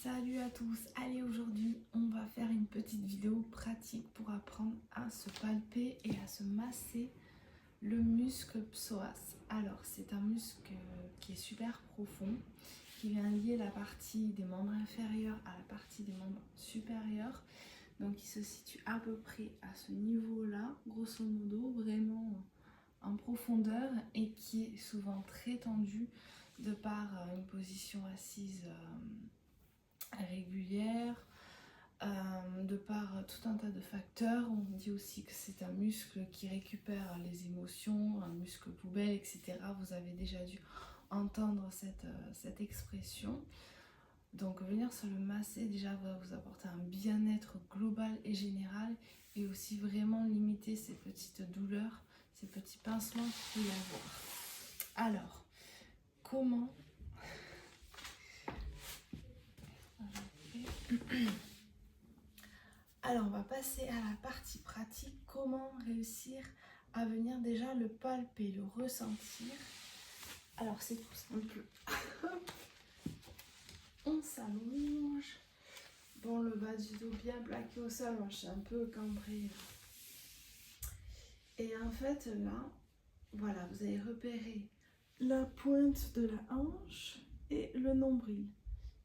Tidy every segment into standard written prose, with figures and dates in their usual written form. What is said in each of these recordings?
Salut à tous, allez aujourd'hui on va faire une petite vidéo pratique pour apprendre à se palper et à se masser le muscle psoas. Alors c'est un muscle qui est super profond, qui vient lier la partie des membres inférieurs à la partie des membres supérieurs. Donc il se situe à peu près à ce niveau là, grosso modo, vraiment en profondeur, et qui est souvent très tendu de par une position assise régulière, de par tout un tas de facteurs. On dit aussi que c'est un muscle qui récupère les émotions, un muscle poubelle, etc. Vous avez déjà dû entendre cette expression. Donc venir se le masser déjà va vous apporter un bien-être global et général, et aussi vraiment limiter ces petites douleurs, ces petits pincements qu'il peut y avoir. Alors, comment Alors on va passer à la partie pratique. Comment réussir à venir déjà le palper, le ressentir? Alors c'est tout simple. On s'allonge. Bon, le bas du dos bien plaqué au sol. Moi je suis un peu cambrée. Et en fait là, voilà, vous allez repérer la pointe de la hanche et le nombril.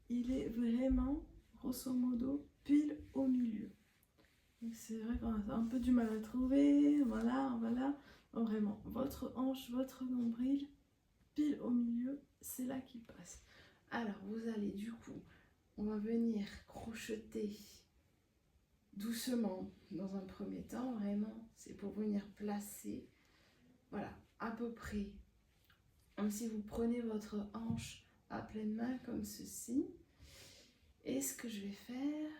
Il est vraiment, grosso modo, pile au milieu. C'est vrai qu'on a un peu du mal à trouver. Voilà. Donc vraiment, votre hanche, votre nombril, pile au milieu, c'est là qu'il passe. Alors, vous allez du coup, on va venir crocheter doucement dans un premier temps. Vraiment, c'est pour venir placer, voilà, à peu près, comme si vous prenez votre hanche à pleine main, comme ceci. Et ce que je vais faire,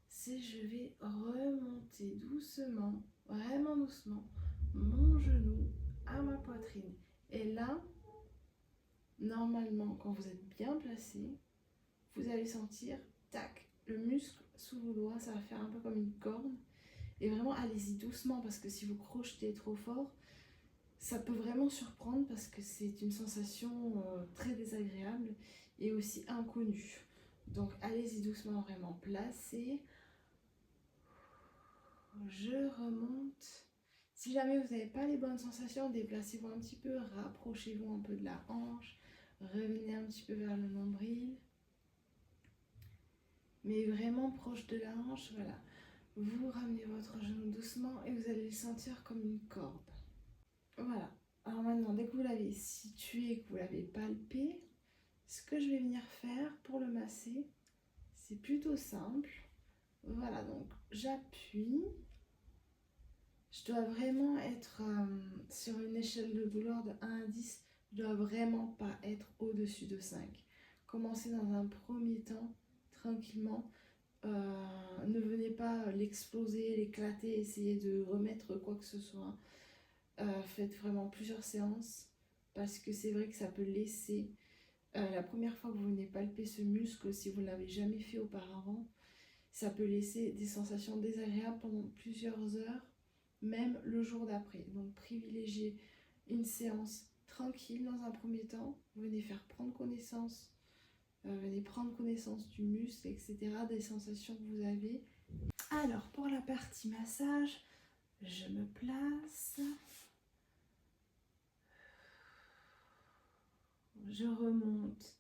c'est je vais remonter doucement, vraiment doucement, mon genou à ma poitrine. Et là, normalement, quand vous êtes bien placé, vous allez sentir, tac, le muscle sous vos doigts, ça va faire un peu comme une corne. Et vraiment, allez-y doucement, parce que si vous crochetez trop fort, ça peut vraiment surprendre, parce que c'est une sensation très désagréable et aussi inconnue. Donc, allez-y doucement, vraiment placé. Je remonte. Si jamais vous n'avez pas les bonnes sensations, déplacez-vous un petit peu, rapprochez-vous un peu de la hanche, revenez un petit peu vers le nombril, mais vraiment proche de la hanche. Voilà, vous ramenez votre genou doucement et vous allez le sentir comme une corde. Voilà, alors maintenant, dès que vous l'avez situé, que vous l'avez palpé, ce que je vais venir faire pour le masser, c'est plutôt simple. Voilà, donc j'appuie. Je dois vraiment être sur une échelle de douleur de 1 à 10, je dois vraiment pas être au-dessus de 5. Commencez dans un premier temps, tranquillement. Ne venez pas l'exploser, l'éclater, essayer de remettre quoi que ce soit. Faites vraiment plusieurs séances, parce que c'est vrai que ça peut laisser, la première fois que vous venez palper ce muscle, si vous ne l'avez jamais fait auparavant, ça peut laisser des sensations désagréables pendant plusieurs heures, même le jour d'après. Donc privilégiez une séance tranquille dans un premier temps. Venez prendre connaissance du muscle, etc., des sensations que vous avez. Alors pour la partie massage, je me place, je remonte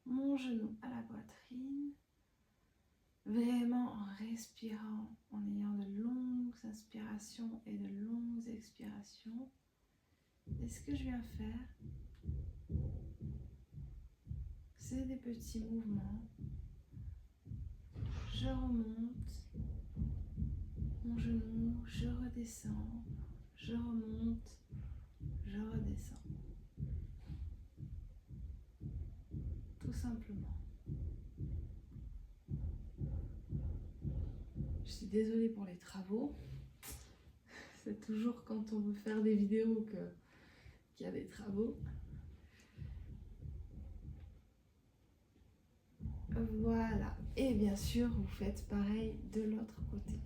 mon genou à la poitrine, vraiment en respirant, en ayant de longues inspirations et de longues expirations. Et ce que je viens faire, c'est des petits mouvements. Je remonte mon genou, je redescends, je remonte, je redescends. Tout simplement. Je suis désolée pour les travaux. C'est toujours quand on veut faire des vidéos qu'il y a des travaux. Voilà. Et bien sûr, vous faites pareil de l'autre côté.